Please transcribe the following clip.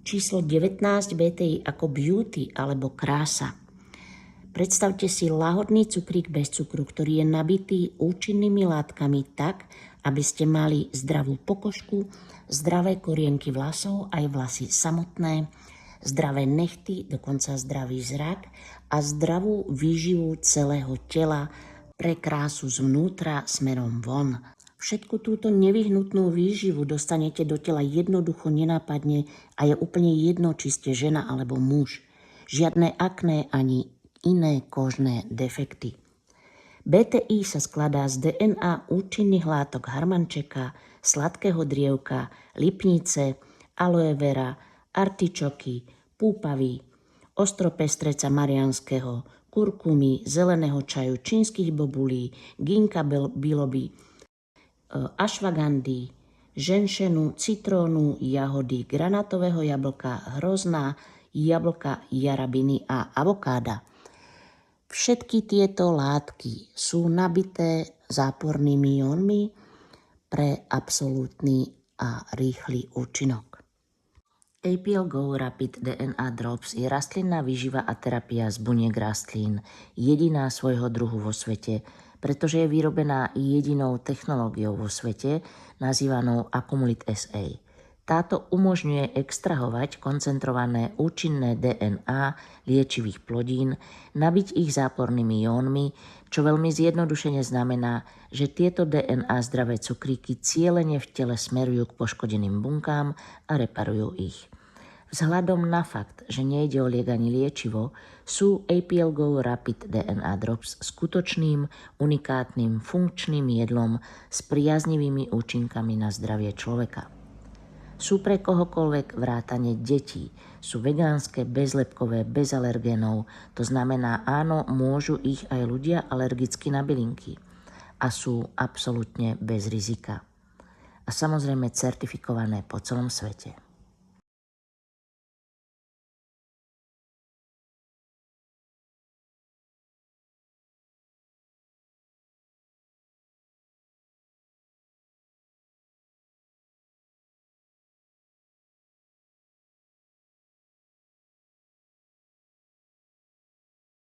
Číslo 19 BTI ako beauty alebo krása. Predstavte si lahodný cukrík bez cukru, ktorý je nabitý účinnými látkami tak, aby ste mali zdravú pokožku, zdravé korienky vlasov, aj vlasy samotné, zdravé nechty, dokonca zdravý zrak a zdravú výživu celého tela pre krásu zvnútra smerom von. Všetku túto nevyhnutnú výživu dostanete do tela jednoducho, nenápadne a je úplne jedno, či ste žena alebo muž. Žiadne akné ani iné kožné defekty. BTI sa skladá z DNA účinných látok harmančeka, sladkého drievka, lipnice, aloe vera, artičoky, púpavy, ostropestreca mariánskeho, kurkumy, zeleného čaju, čínskych bobulí, ginka biloby, ašvagandy, ženšenu, citrónu, jahody, granátového jablka, hrozná, jablka, jarabiny a avokáda. Všetky tieto látky sú nabité zápornými jónmi pre absolútny a rýchly účinok. APL Go Rapid DNA Drops je rastlinná výživa a terapia z buniek rastlín, jediná svojho druhu vo svete, pretože je vyrobená jedinou technológiou vo svete, nazývanou Accumulit SA. Táto umožňuje extrahovať koncentrované účinné DNA liečivých plodín, nabiť ich zápornými jónmi, čo veľmi zjednodušene znamená, že tieto DNA zdravé cukríky cielene v tele smerujú k poškodeným bunkám a reparujú ich. Vzhľadom na fakt, že nejde o liek ani liečivo, sú APL Go Rapid DNA Drops skutočným, unikátnym, funkčným jedlom s priaznivými účinkami na zdravie človeka. Sú pre kohokoľvek vrátane detí, sú vegánske, bezlepkové, bez alergénov, to znamená áno, môžu ich aj ľudia alergicky na bylinky a sú absolútne bez rizika. A samozrejme certifikované po celom svete.